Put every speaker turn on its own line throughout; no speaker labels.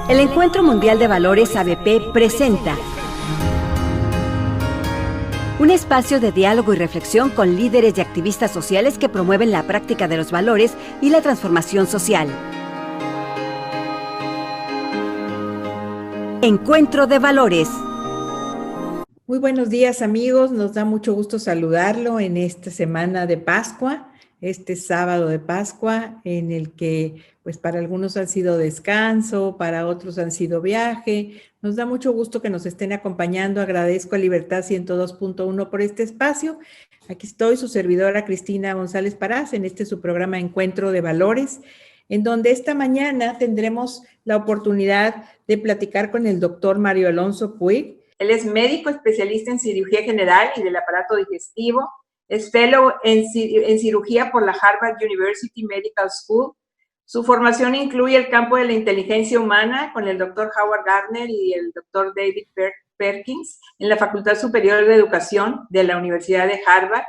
El Encuentro Mundial de Valores ABP presenta un espacio de diálogo y reflexión con líderes y activistas sociales que promueven la práctica de los valores y la transformación social. Encuentro de Valores.
Muy buenos días, amigos. Nos da mucho gusto saludarlo en esta semana de Pascua, este sábado de Pascua, en el que, pues, para algunos han sido descanso, para otros han sido viaje. Nos da mucho gusto que nos estén acompañando. Agradezco a Libertad 102.1 por este espacio. Aquí estoy, su servidora Cristina González Parás, en su programa Encuentro de Valores, en donde esta mañana tendremos la oportunidad de platicar con el doctor Mario Alonso Puig. Él es médico especialista en cirugía general y del aparato digestivo, es fellow en cirugía por la Harvard University Medical School. Su formación incluye el campo de la inteligencia humana con el doctor Howard Gardner y el doctor David Perkins en la Facultad Superior de Educación de la Universidad de Harvard,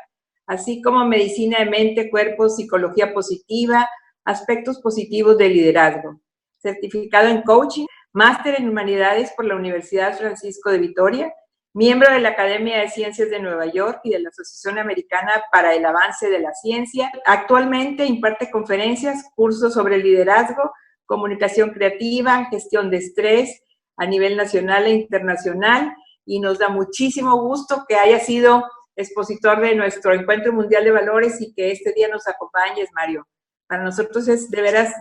así como medicina de mente, cuerpo, psicología positiva, aspectos positivos del liderazgo. Certificado en coaching, máster en Humanidades por la Universidad Francisco de Vitoria, miembro de la Academia de Ciencias de Nueva York y de la Asociación Americana para el Avance de la Ciencia. Actualmente imparte conferencias, cursos sobre liderazgo, comunicación creativa, gestión de estrés a nivel nacional e internacional, y nos da muchísimo gusto que haya sido expositor de nuestro Encuentro Mundial de Valores y que este día nos acompañes, Mario. Para nosotros es de veras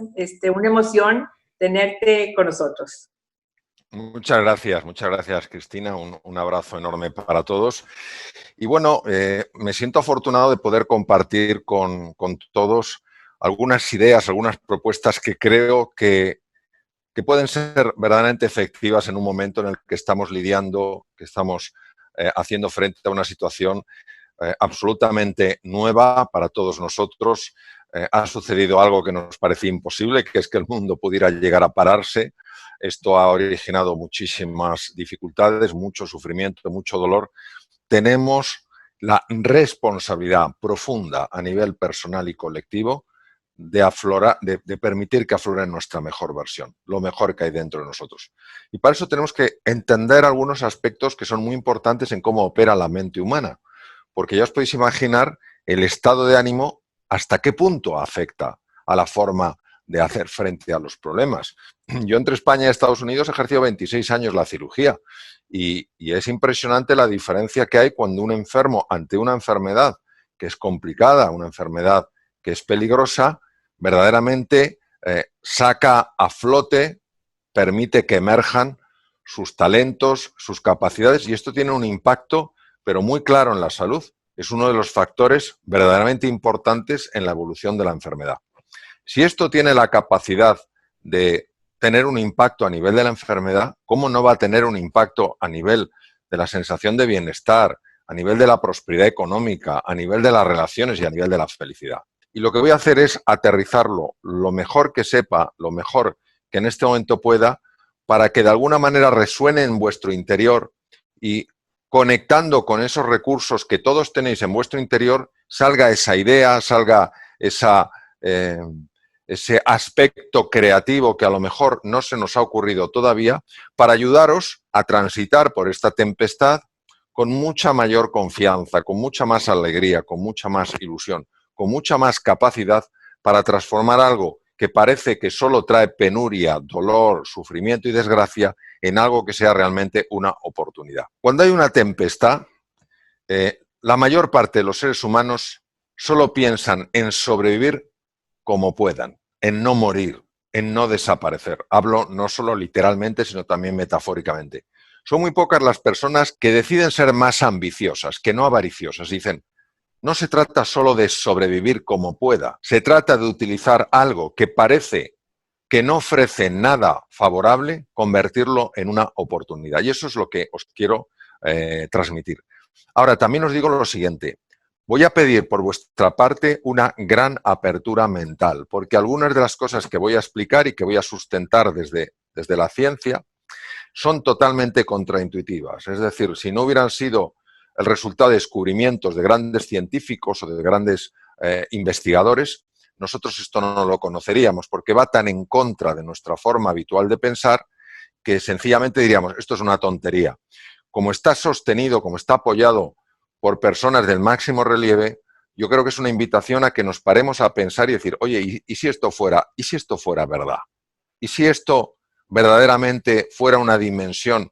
una emoción tenerte con nosotros.
Muchas gracias, Cristina. Un abrazo enorme para todos. Y bueno, me siento afortunado de poder compartir con todos algunas ideas, algunas propuestas que creo que pueden ser verdaderamente efectivas en un momento en el que estamos lidiando, que estamos haciendo frente a una situación absolutamente nueva para todos nosotros. Ha sucedido algo que nos parecía imposible, que es que el mundo pudiera llegar a pararse. Esto ha originado muchísimas dificultades, mucho sufrimiento, mucho dolor. Tenemos la responsabilidad profunda a nivel personal y colectivo de permitir que aflore nuestra mejor versión, lo mejor que hay dentro de nosotros. Y para eso tenemos que entender algunos aspectos que son muy importantes en cómo opera la mente humana, porque ya os podéis imaginar el estado de ánimo hasta qué punto afecta a la forma de hacer frente a los problemas. Yo entre España y Estados Unidos he ejercido 26 años la cirugía y es impresionante la diferencia que hay cuando un enfermo ante una enfermedad que es complicada, una enfermedad que es peligrosa, verdaderamente saca a flote, permite que emerjan sus talentos, sus capacidades, y esto tiene un impacto, pero muy claro, en la salud. Es uno de los factores verdaderamente importantes en la evolución de la enfermedad. Si esto tiene la capacidad de tener un impacto a nivel de la enfermedad, ¿cómo no va a tener un impacto a nivel de la sensación de bienestar, a nivel de la prosperidad económica, a nivel de las relaciones y a nivel de la felicidad? Y lo que voy a hacer es aterrizarlo lo mejor que sepa, lo mejor que en este momento pueda, para que de alguna manera resuene en vuestro interior y conectando con esos recursos que todos tenéis en vuestro interior, salga esa idea, salga ese aspecto creativo que a lo mejor no se nos ha ocurrido todavía, para ayudaros a transitar por esta tempestad con mucha mayor confianza, con mucha más alegría, con mucha más ilusión, con mucha más capacidad para transformar algo que parece que solo trae penuria, dolor, sufrimiento y desgracia en algo que sea realmente una oportunidad. Cuando hay una tempestad, la mayor parte de los seres humanos solo piensan en sobrevivir como puedan, en no morir, en no desaparecer. Hablo no solo literalmente, sino también metafóricamente. Son muy pocas las personas que deciden ser más ambiciosas, que no avariciosas. Dicen, no se trata solo de sobrevivir como pueda, se trata de utilizar algo que parece que no ofrece nada favorable, convertirlo en una oportunidad. Y eso es lo que os quiero transmitir. Ahora, también os digo lo siguiente. Voy a pedir por vuestra parte una gran apertura mental, porque algunas de las cosas que voy a explicar y que voy a sustentar desde la ciencia son totalmente contraintuitivas. Es decir, si no hubieran sido el resultado de descubrimientos de grandes científicos o de grandes investigadores, nosotros esto no lo conoceríamos, porque va tan en contra de nuestra forma habitual de pensar que sencillamente diríamos, esto es una tontería. Como está sostenido, como está apoyado por personas del máximo relieve, yo creo que es una invitación a que nos paremos a pensar y decir, oye, ¿y si esto fuera verdad? ¿Y si esto verdaderamente fuera una dimensión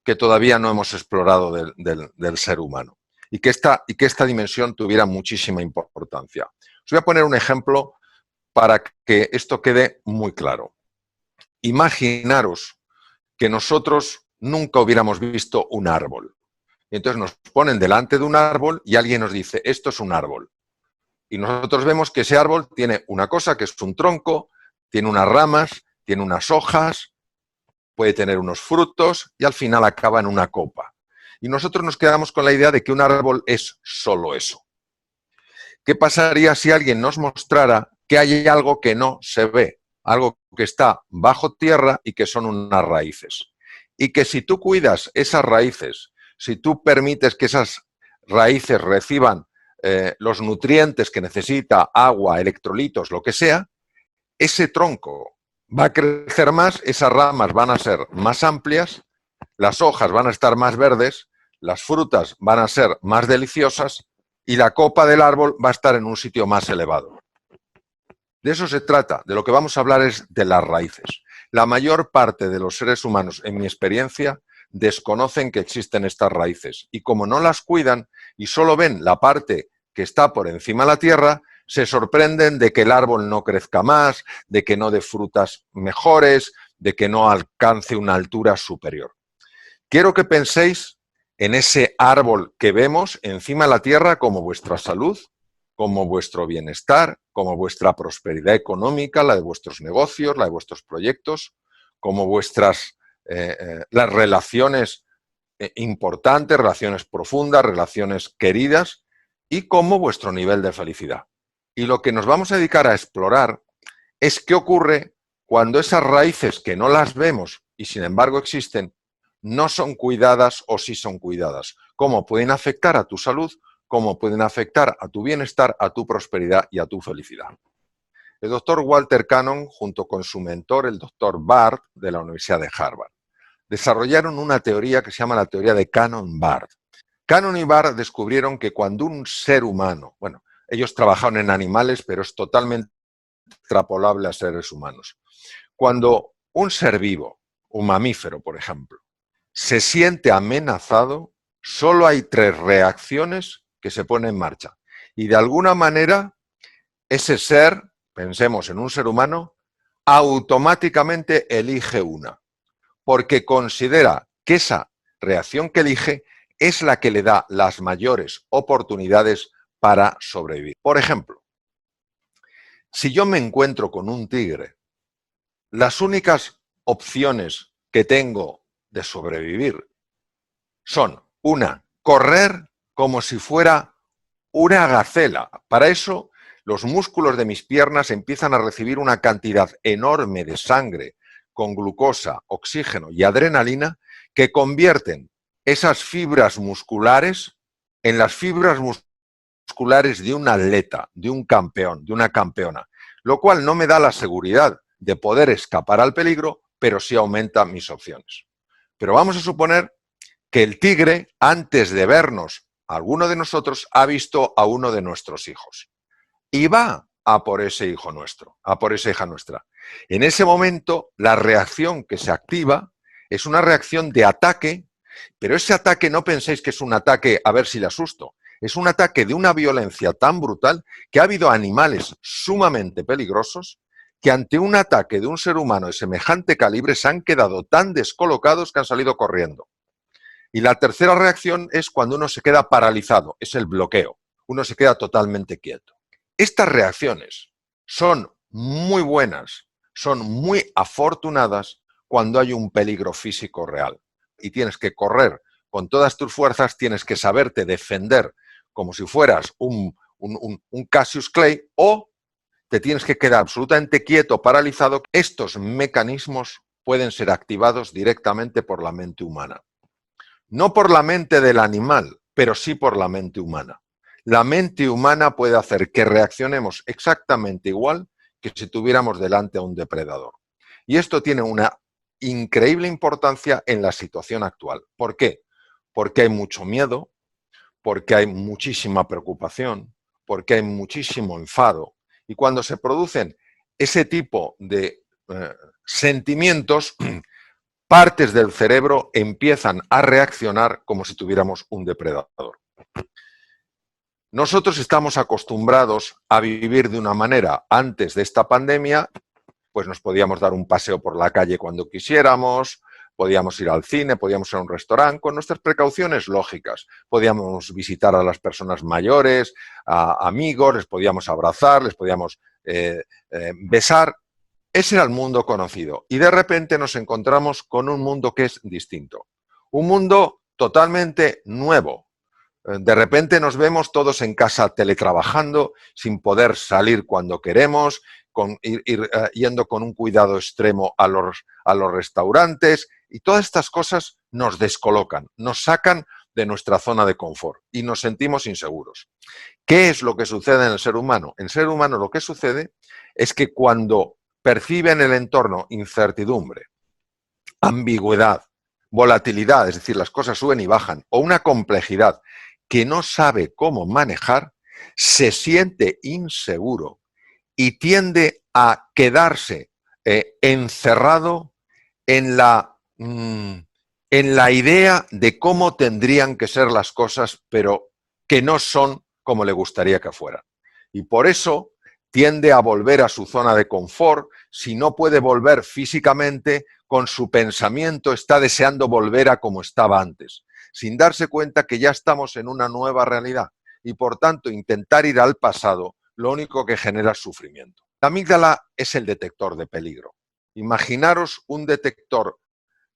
que todavía no hemos explorado del ser humano? Y que esta dimensión tuviera muchísima importancia. Os voy a poner un ejemplo para que esto quede muy claro. Imaginaros que nosotros nunca hubiéramos visto un árbol. Y entonces nos ponen delante de un árbol y alguien nos dice, esto es un árbol. Y nosotros vemos que ese árbol tiene una cosa que es un tronco, tiene unas ramas, tiene unas hojas, puede tener unos frutos y al final acaba en una copa. Y nosotros nos quedamos con la idea de que un árbol es solo eso. ¿Qué pasaría si alguien nos mostrara que hay algo que no se ve? Algo que está bajo tierra y que son unas raíces. Y que si tú cuidas esas raíces, si tú permites que esas raíces reciban los nutrientes que necesita, agua, electrolitos, lo que sea, ese tronco va a crecer más, esas ramas van a ser más amplias, las hojas van a estar más verdes, las frutas van a ser más deliciosas y la copa del árbol va a estar en un sitio más elevado. De eso se trata, de lo que vamos a hablar es de las raíces. La mayor parte de los seres humanos, en mi experiencia, desconocen que existen estas raíces y como no las cuidan y solo ven la parte que está por encima de la tierra, se sorprenden de que el árbol no crezca más, de que no dé frutas mejores, de que no alcance una altura superior. Quiero que penséis en ese árbol que vemos encima de la tierra como vuestra salud, como vuestro bienestar, como vuestra prosperidad económica, la de vuestros negocios, la de vuestros proyectos, como vuestras las relaciones importantes, relaciones profundas, relaciones queridas y como vuestro nivel de felicidad. Y lo que nos vamos a dedicar a explorar es qué ocurre cuando esas raíces que no las vemos y sin embargo existen, no son cuidadas o sí son cuidadas. Cómo pueden afectar a tu salud, cómo pueden afectar a tu bienestar, a tu prosperidad y a tu felicidad. El doctor Walter Cannon, junto con su mentor, el doctor Barth, de la Universidad de Harvard, desarrollaron una teoría que se llama la teoría de Cannon-Barth. Cannon y Barth descubrieron que cuando un ser humano, bueno, ellos trabajaron en animales, pero es totalmente extrapolable a seres humanos. Cuando un ser vivo, un mamífero, por ejemplo, se siente amenazado, solo hay 3 reacciones que se ponen en marcha. Y de alguna manera, ese ser, pensemos en un ser humano, automáticamente elige una, porque considera que esa reacción que elige es la que le da las mayores oportunidades para sobrevivir. Por ejemplo, si yo me encuentro con un tigre, las únicas opciones que tengo de sobrevivir son, una, correr como si fuera una gacela. Para eso, los músculos de mis piernas empiezan a recibir una cantidad enorme de sangre con glucosa, oxígeno y adrenalina que convierten esas fibras musculares en las fibras musculares de un atleta, de un campeón, de una campeona, lo cual no me da la seguridad de poder escapar al peligro, pero sí aumenta mis opciones. Pero vamos a suponer que el tigre, antes de vernos a alguno de nosotros, ha visto a uno de nuestros hijos y va a por ese hijo nuestro, a por esa hija nuestra. En ese momento, la reacción que se activa es una reacción de ataque, pero ese ataque no penséis que es un ataque a ver si le asusto. Es un ataque de una violencia tan brutal que ha habido animales sumamente peligrosos que ante un ataque de un ser humano de semejante calibre se han quedado tan descolocados que han salido corriendo. Y la tercera reacción es cuando uno se queda paralizado, es el bloqueo. Uno se queda totalmente quieto. Estas reacciones son muy buenas, son muy afortunadas cuando hay un peligro físico real. Y tienes que correr con todas tus fuerzas, tienes que saberte defender como si fueras un Cassius Clay o te tienes que quedar absolutamente quieto, paralizado. Estos mecanismos pueden ser activados directamente por la mente humana. No por la mente del animal, pero sí por la mente humana. La mente humana puede hacer que reaccionemos exactamente igual que si tuviéramos delante a un depredador. Y esto tiene una increíble importancia en la situación actual. ¿Por qué? Porque hay mucho miedo, porque hay muchísima preocupación, porque hay muchísimo enfado. Y cuando se producen ese tipo de sentimientos, partes del cerebro empiezan a reaccionar como si tuviéramos un depredador. Nosotros estamos acostumbrados a vivir de una manera. Antes de esta pandemia, pues nos podíamos dar un paseo por la calle cuando quisiéramos, podíamos ir al cine, podíamos ir a un restaurante con nuestras precauciones lógicas. Podíamos visitar a las personas mayores, a amigos, les podíamos abrazar, les podíamos besar. Ese era el mundo conocido. Y de repente nos encontramos con un mundo que es distinto. Un mundo totalmente nuevo. De repente nos vemos todos en casa teletrabajando, sin poder salir cuando queremos, yendo con un cuidado extremo a los restaurantes, y todas estas cosas nos descolocan, nos sacan de nuestra zona de confort y nos sentimos inseguros. ¿Qué es lo que sucede en el ser humano? En el ser humano lo que sucede es que cuando percibe en el entorno incertidumbre, ambigüedad, volatilidad, es decir, las cosas suben y bajan, o una complejidad que no sabe cómo manejar, se siente inseguro y tiende a quedarse encerrado en la idea de cómo tendrían que ser las cosas, pero que no son como le gustaría que fueran. Y por eso tiende a volver a su zona de confort. Si no puede volver físicamente, con su pensamiento está deseando volver a como estaba antes, sin darse cuenta que ya estamos en una nueva realidad. Y por tanto, intentar ir al pasado, lo único que genera es sufrimiento. La amígdala es el detector de peligro. Imaginaros un detector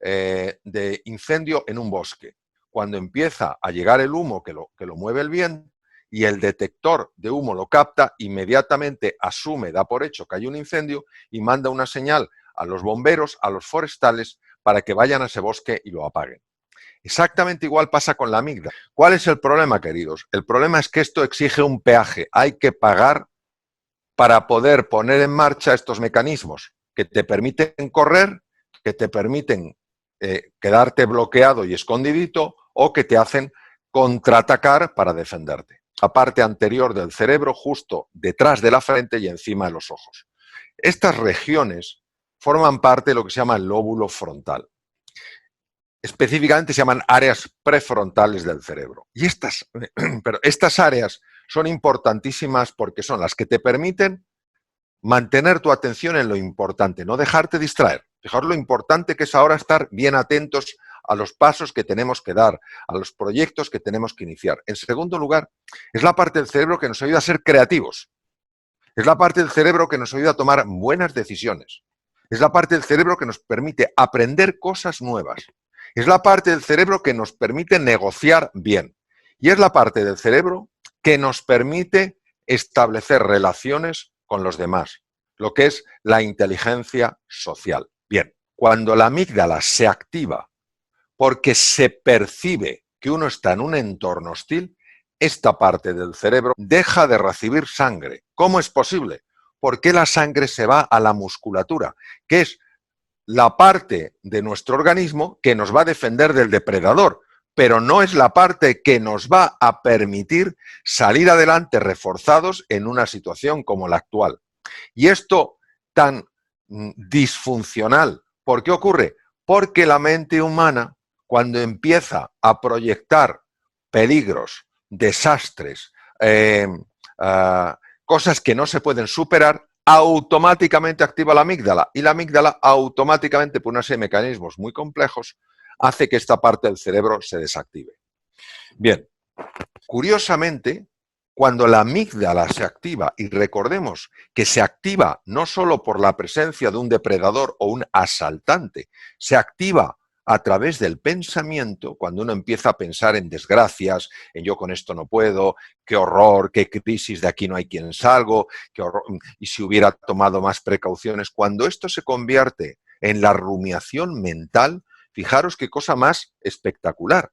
de incendio en un bosque. Cuando empieza a llegar el humo que lo mueve el viento y el detector de humo lo capta, inmediatamente asume, da por hecho que hay un incendio y manda una señal a los bomberos, a los forestales, para que vayan a ese bosque y lo apaguen. Exactamente igual pasa con la amígdala. ¿Cuál es el problema, queridos? El problema es que esto exige un peaje. Hay que pagar para poder poner en marcha estos mecanismos que te permiten correr, que te permiten quedarte bloqueado y escondidito, o que te hacen contraatacar para defenderte. La parte anterior del cerebro, justo detrás de la frente y encima de los ojos. Estas regiones forman parte de lo que se llama el lóbulo frontal. Específicamente se llaman áreas prefrontales del cerebro. Y estas áreas son importantísimas porque son las que te permiten mantener tu atención en lo importante, no dejarte distraer. Fijaos lo importante que es ahora estar bien atentos a los pasos que tenemos que dar, a los proyectos que tenemos que iniciar. En segundo lugar, es la parte del cerebro que nos ayuda a ser creativos. Es la parte del cerebro que nos ayuda a tomar buenas decisiones. Es la parte del cerebro que nos permite aprender cosas nuevas. Es la parte del cerebro que nos permite negociar bien. Y es la parte del cerebro que nos permite establecer relaciones con los demás, lo que es la inteligencia social. Bien, cuando la amígdala se activa porque se percibe que uno está en un entorno hostil, esta parte del cerebro deja de recibir sangre. ¿Cómo es posible? Porque la sangre se va a la musculatura, que es la parte de nuestro organismo que nos va a defender del depredador, pero no es la parte que nos va a permitir salir adelante reforzados en una situación como la actual. Y esto tan disfuncional, ¿por qué ocurre? Porque la mente humana, cuando empieza a proyectar peligros, desastres, cosas que no se pueden superar, automáticamente activa la amígdala, y la amígdala automáticamente, por una serie de mecanismos muy complejos, hace que esta parte del cerebro se desactive. Bien, curiosamente, cuando la amígdala se activa, y recordemos que se activa no solo por la presencia de un depredador o un asaltante, se activa a través del pensamiento, cuando uno empieza a pensar en desgracias, en yo con esto no puedo, qué horror, qué crisis, de aquí no hay quien salgo, qué horror, y si hubiera tomado más precauciones. Cuando esto se convierte en la rumiación mental, fijaros qué cosa más espectacular.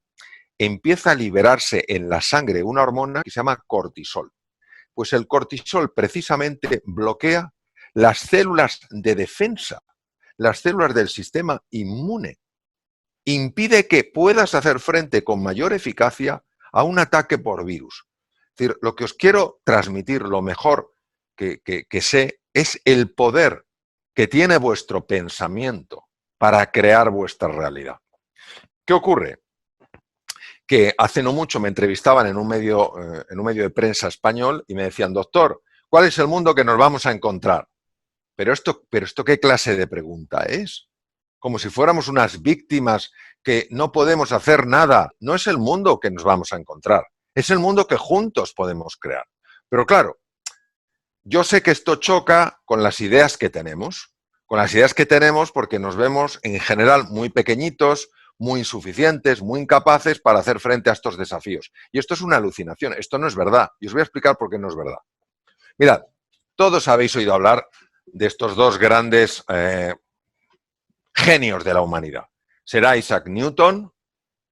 Empieza a liberarse en la sangre una hormona que se llama cortisol. Pues el cortisol precisamente bloquea las células de defensa, las células del sistema inmune. Impide que puedas hacer frente con mayor eficacia a un ataque por virus. Es decir, lo que os quiero transmitir, lo mejor que sé, es el poder que tiene vuestro pensamiento para crear vuestra realidad. ¿Qué ocurre? Que hace no mucho me entrevistaban en un medio de prensa español y me decían, doctor, ¿cuál es el mundo que nos vamos a encontrar? Pero esto ¿qué clase de pregunta es? Como si fuéramos unas víctimas que no podemos hacer nada. No es el mundo que nos vamos a encontrar, es el mundo que juntos podemos crear. Pero claro, yo sé que esto choca con las ideas que tenemos. Con las ideas que tenemos porque nos vemos en general muy pequeñitos, muy insuficientes, muy incapaces para hacer frente a estos desafíos. Y esto es una alucinación, esto no es verdad. Y os voy a explicar por qué no es verdad. Mirad, todos habéis oído hablar de estos dos grandes genios de la humanidad. Será Isaac Newton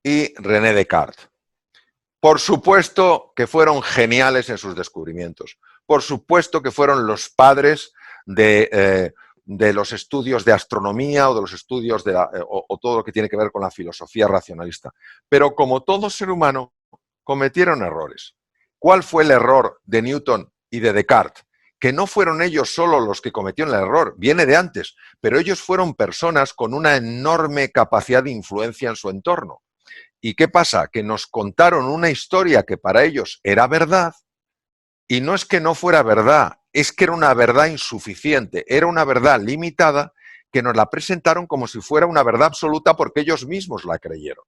y René Descartes. Por supuesto que fueron geniales en sus descubrimientos. Por supuesto que fueron los padres de los estudios de astronomía o de los estudios o todo lo que tiene que ver con la filosofía racionalista. Pero como todo ser humano, cometieron errores. ¿Cuál fue el error de Newton y de Descartes? Que no fueron ellos solo los que cometieron el error, viene de antes, pero ellos fueron personas con una enorme capacidad de influencia en su entorno. ¿Y qué pasa? Que nos contaron una historia que para ellos era verdad, y no es que no fuera verdad, es que era una verdad insuficiente, era una verdad limitada que nos la presentaron como si fuera una verdad absoluta porque ellos mismos la creyeron.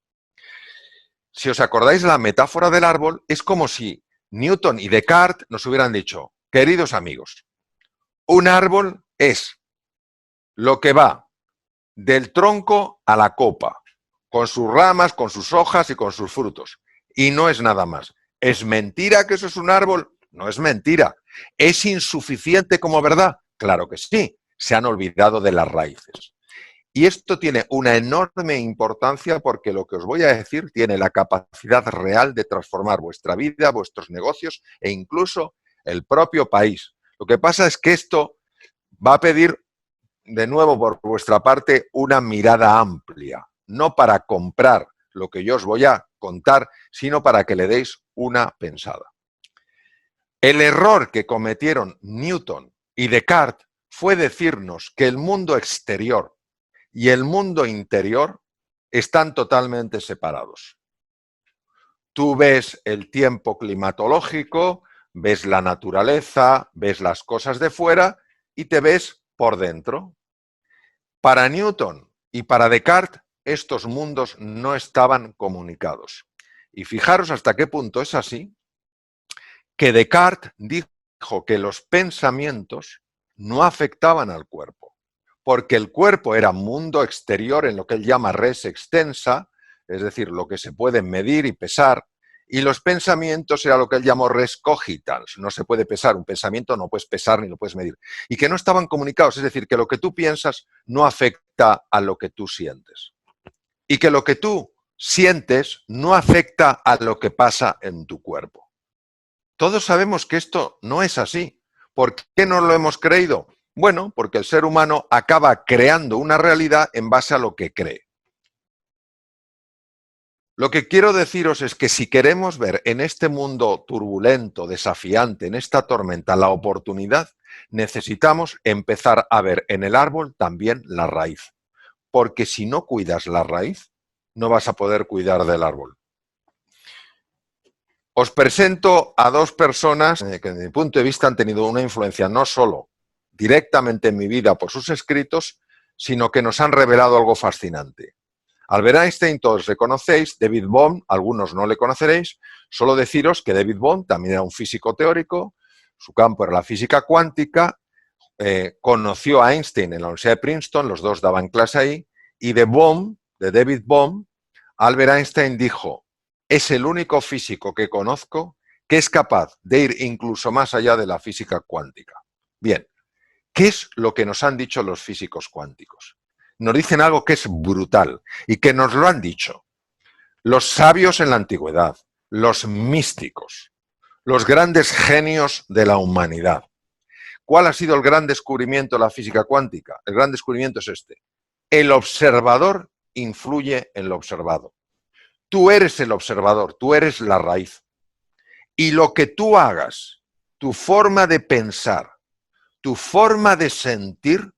Si os acordáis de la metáfora del árbol, es como si Newton y Descartes nos hubieran dicho, queridos amigos, un árbol es lo que va del tronco a la copa, con sus ramas, con sus hojas y con sus frutos. Y no es nada más. ¿Es mentira que eso es un árbol? No es mentira. ¿Es insuficiente como verdad? Claro que sí. Se han olvidado de las raíces. Y esto tiene una enorme importancia porque lo que os voy a decir tiene la capacidad real de transformar vuestra vida, vuestros negocios e incluso el propio país. Lo que pasa es que esto va a pedir, de nuevo por vuestra parte, una mirada amplia, no para comprar lo que yo os voy a contar, sino para que le deis una pensada. El error que cometieron Newton y Descartes fue decirnos que el mundo exterior y el mundo interior están totalmente separados. Tú ves el tiempo climatológico, ves la naturaleza, ves las cosas de fuera y te ves por dentro. Para Newton y para Descartes, estos mundos no estaban comunicados. Y fijaros hasta qué punto es así, que Descartes dijo que los pensamientos no afectaban al cuerpo, porque el cuerpo era mundo exterior en lo que él llama res extensa, es decir, lo que se puede medir y pesar, y los pensamientos era lo que él llamó res cogitans, no se puede pesar, un pensamiento no puedes pesar ni lo puedes medir, y que no estaban comunicados, es decir, que lo que tú piensas no afecta a lo que tú sientes, y que lo que tú sientes no afecta a lo que pasa en tu cuerpo. Todos sabemos que esto no es así. ¿Por qué no lo hemos creído? Bueno, porque el ser humano acaba creando una realidad en base a lo que cree. Lo que quiero deciros es que si queremos ver en este mundo turbulento, desafiante, en esta tormenta, la oportunidad, necesitamos empezar a ver en el árbol también la raíz. Porque si no cuidas la raíz, no vas a poder cuidar del árbol. Os presento a dos personas que desde mi punto de vista han tenido una influencia no solo directamente en mi vida por sus escritos, sino que nos han revelado algo fascinante. Albert Einstein todos le conocéis, David Bohm, algunos no le conoceréis, solo deciros que David Bohm también era un físico teórico, su campo era la física cuántica, conoció a Einstein en la Universidad de Princeton, los dos daban clase ahí, y de David Bohm, Albert Einstein dijo, es el único físico que conozco que es capaz de ir incluso más allá de la física cuántica. Bien, ¿qué es lo que nos han dicho los físicos cuánticos? Nos dicen algo que es brutal y que nos lo han dicho los sabios en la antigüedad, los místicos, los grandes genios de la humanidad. ¿Cuál ha sido el gran descubrimiento de la física cuántica? El gran descubrimiento es este. El observador influye en lo observado. Tú eres el observador, tú eres la raíz. Y lo que tú hagas, tu forma de pensar, tu forma de sentir,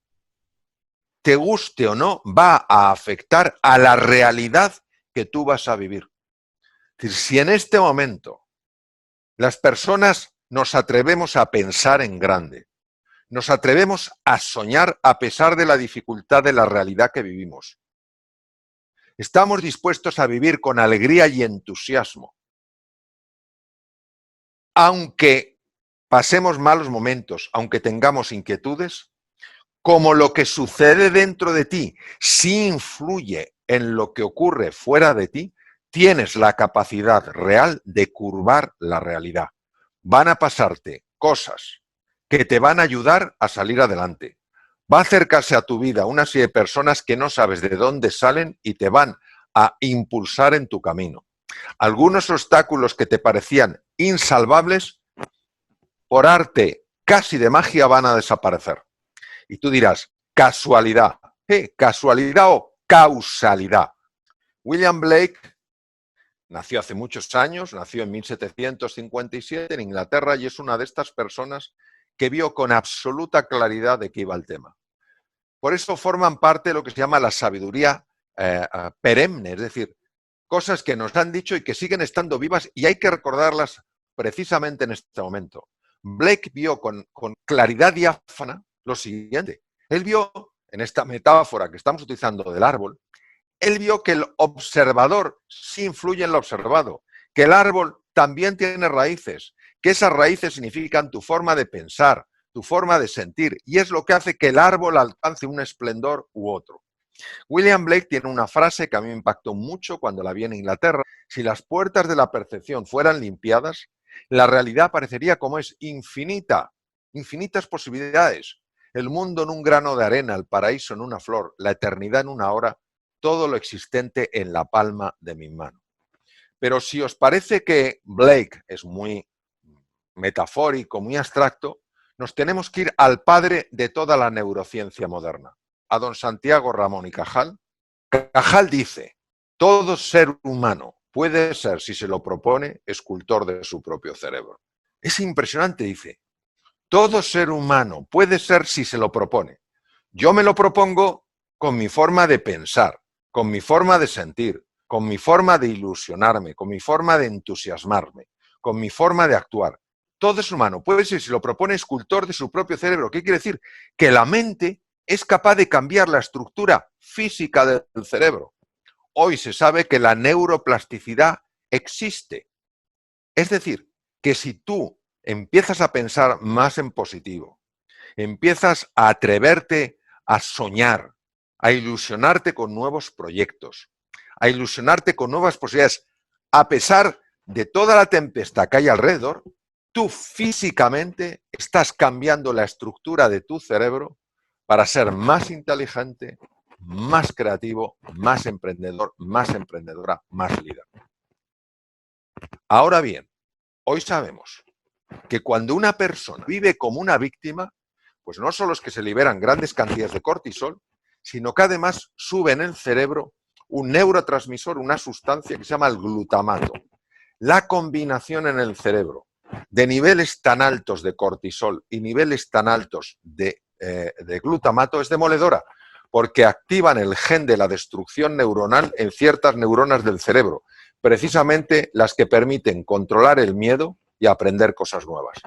te guste o no, va a afectar a la realidad que tú vas a vivir. Es decir, si en este momento las personas nos atrevemos a pensar en grande, nos atrevemos a soñar a pesar de la dificultad de la realidad que vivimos, estamos dispuestos a vivir con alegría y entusiasmo, aunque pasemos malos momentos, aunque tengamos inquietudes, como lo que sucede dentro de ti sí influye en lo que ocurre fuera de ti, tienes la capacidad real de curvar la realidad. Van a pasarte cosas que te van a ayudar a salir adelante. Va a acercarse a tu vida una serie de personas que no sabes de dónde salen y te van a impulsar en tu camino. Algunos obstáculos que te parecían insalvables, por arte casi de magia, van a desaparecer. Y tú dirás, casualidad. ¿Casualidad o causalidad? William Blake nació hace muchos años, nació en 1757 en Inglaterra y es una de estas personas que vio con absoluta claridad de qué iba el tema. Por eso forman parte de lo que se llama la sabiduría perenne, es decir, cosas que nos han dicho y que siguen estando vivas y hay que recordarlas precisamente en este momento. Blake vio con claridad diáfana lo siguiente. Él vio, en esta metáfora que estamos utilizando del árbol, él vio que el observador sí influye en lo observado, que el árbol también tiene raíces, que esas raíces significan tu forma de pensar, tu forma de sentir, y es lo que hace que el árbol alcance un esplendor u otro. William Blake tiene una frase que a mí me impactó mucho cuando la vi en Inglaterra. Si las puertas de la percepción fueran limpiadas, la realidad parecería como es infinita, infinitas posibilidades. El mundo en un grano de arena, el paraíso en una flor, la eternidad en una hora, todo lo existente en la palma de mi mano. Pero si os parece que Blake es muy metafórico, muy abstracto, nos tenemos que ir al padre de toda la neurociencia moderna, a don Santiago Ramón y Cajal. Cajal dice, todo ser humano puede ser, si se lo propone, escultor de su propio cerebro. Es impresionante, dice. Todo ser humano puede ser si se lo propone. Yo me lo propongo con mi forma de pensar, con mi forma de sentir, con mi forma de ilusionarme, con mi forma de entusiasmarme, con mi forma de actuar. Todo ser humano puede ser, si lo propone, escultor de su propio cerebro. ¿Qué quiere decir? Que la mente es capaz de cambiar la estructura física del cerebro. Hoy se sabe que la neuroplasticidad existe. Es decir, que si tú empiezas a pensar más en positivo, empiezas a atreverte a soñar, a ilusionarte con nuevos proyectos, a ilusionarte con nuevas posibilidades, a pesar de toda la tempestad que hay alrededor, tú físicamente estás cambiando la estructura de tu cerebro para ser más inteligente, más creativo, más emprendedor, más emprendedora, más líder. Ahora bien, hoy sabemos que cuando una persona vive como una víctima, pues no solo es que se liberan grandes cantidades de cortisol, sino que además sube en el cerebro un neurotransmisor, una sustancia que se llama el glutamato. La combinación en el cerebro de niveles tan altos de cortisol y niveles tan altos de glutamato es demoledora, porque activan el gen de la destrucción neuronal en ciertas neuronas del cerebro, precisamente las que permiten controlar el miedo y aprender cosas nuevas.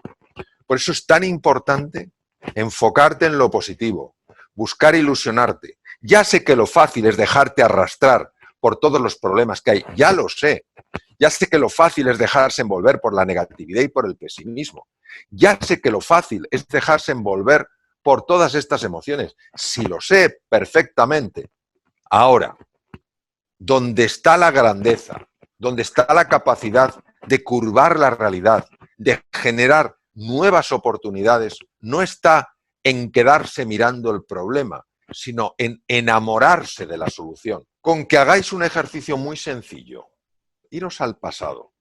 Por eso es tan importante enfocarte en lo positivo, buscar ilusionarte. Ya sé que lo fácil es dejarte arrastrar por todos los problemas que hay, ya lo sé. Ya sé que lo fácil es dejarse envolver por la negatividad y por el pesimismo. Ya sé que lo fácil es dejarse envolver por todas estas emociones. Sí lo sé perfectamente. Ahora, donde está la grandeza, donde está la capacidad de curvar la realidad, de generar nuevas oportunidades, no está en quedarse mirando el problema, sino en enamorarse de la solución. Con que hagáis un ejercicio muy sencillo, iros al pasado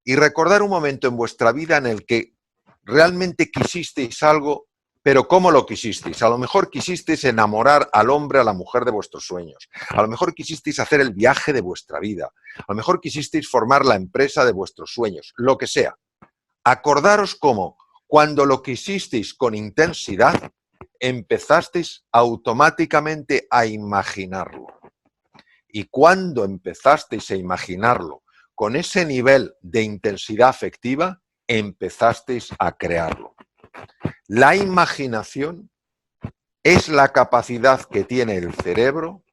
y recordar un momento en vuestra vida en el que realmente quisisteis algo, pero ¿cómo lo quisisteis? A lo mejor quisisteis enamorar al hombre, a la mujer de vuestros sueños. A lo mejor quisisteis hacer el viaje de vuestra vida. A lo mejor quisisteis formar la empresa de vuestros sueños. Lo que sea. Acordaros cómo, cuando lo quisisteis con intensidad, empezasteis automáticamente a imaginarlo. Y cuando empezasteis a imaginarlo con ese nivel de intensidad afectiva, empezasteis a crearlo. La imaginación es la capacidad que tiene el cerebro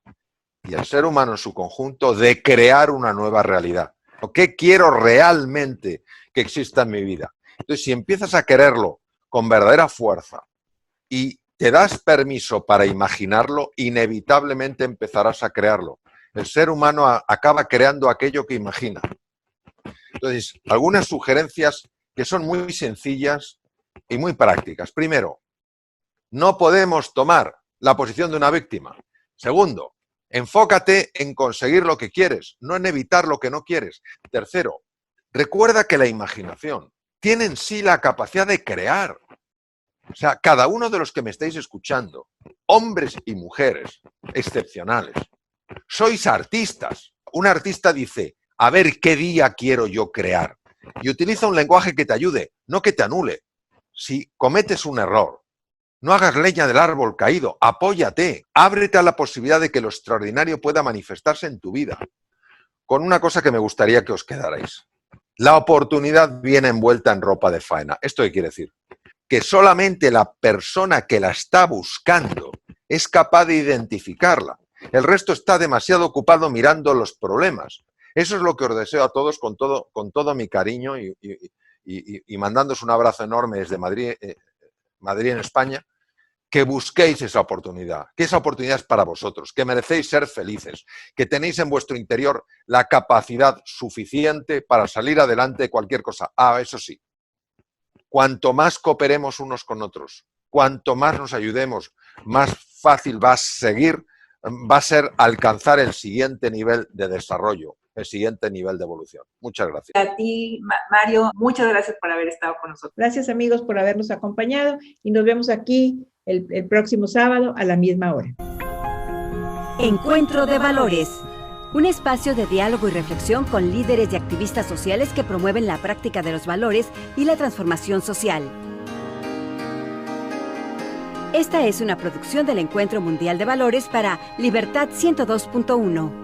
y el ser humano en su conjunto de crear una nueva realidad. ¿Qué quiero realmente que exista en mi vida? Entonces, si empiezas a quererlo con verdadera fuerza y te das permiso para imaginarlo, inevitablemente empezarás a crearlo. El ser humano acaba creando aquello que imagina. Entonces, algunas sugerencias que son muy sencillas y muy prácticas. Primero, no podemos tomar la posición de una víctima. Segundo, enfócate en conseguir lo que quieres, no en evitar lo que no quieres. Tercero, recuerda que la imaginación tiene en sí la capacidad de crear. O sea, cada uno de los que me estáis escuchando, hombres y mujeres excepcionales, sois artistas. Un artista dice, a ver qué día quiero yo crear. Y utiliza un lenguaje que te ayude, no que te anule. Si cometes un error, no hagas leña del árbol caído, apóyate, ábrete a la posibilidad de que lo extraordinario pueda manifestarse en tu vida. Con una cosa que me gustaría que os quedarais. La oportunidad viene envuelta en ropa de faena. ¿Esto qué quiere decir? Que solamente la persona que la está buscando es capaz de identificarla. El resto está demasiado ocupado mirando los problemas. Eso es lo que os deseo a todos con todo mi cariño y mandándoos un abrazo enorme desde Madrid, Madrid en España, que busquéis esa oportunidad, que esa oportunidad es para vosotros, que merecéis ser felices, que tenéis en vuestro interior la capacidad suficiente para salir adelante de cualquier cosa. Ah, eso sí, cuanto más cooperemos unos con otros, cuanto más nos ayudemos, más fácil va a ser alcanzar el siguiente nivel de desarrollo, el siguiente nivel de evolución. Muchas gracias.
A ti, Mario, muchas gracias por haber estado con nosotros.
Gracias, amigos, por habernos acompañado y nos vemos aquí el próximo sábado a la misma hora.
Encuentro de Valores. Un espacio de diálogo y reflexión con líderes y activistas sociales que promueven la práctica de los valores y la transformación social. Esta es una producción del Encuentro Mundial de Valores para Libertad 102.1.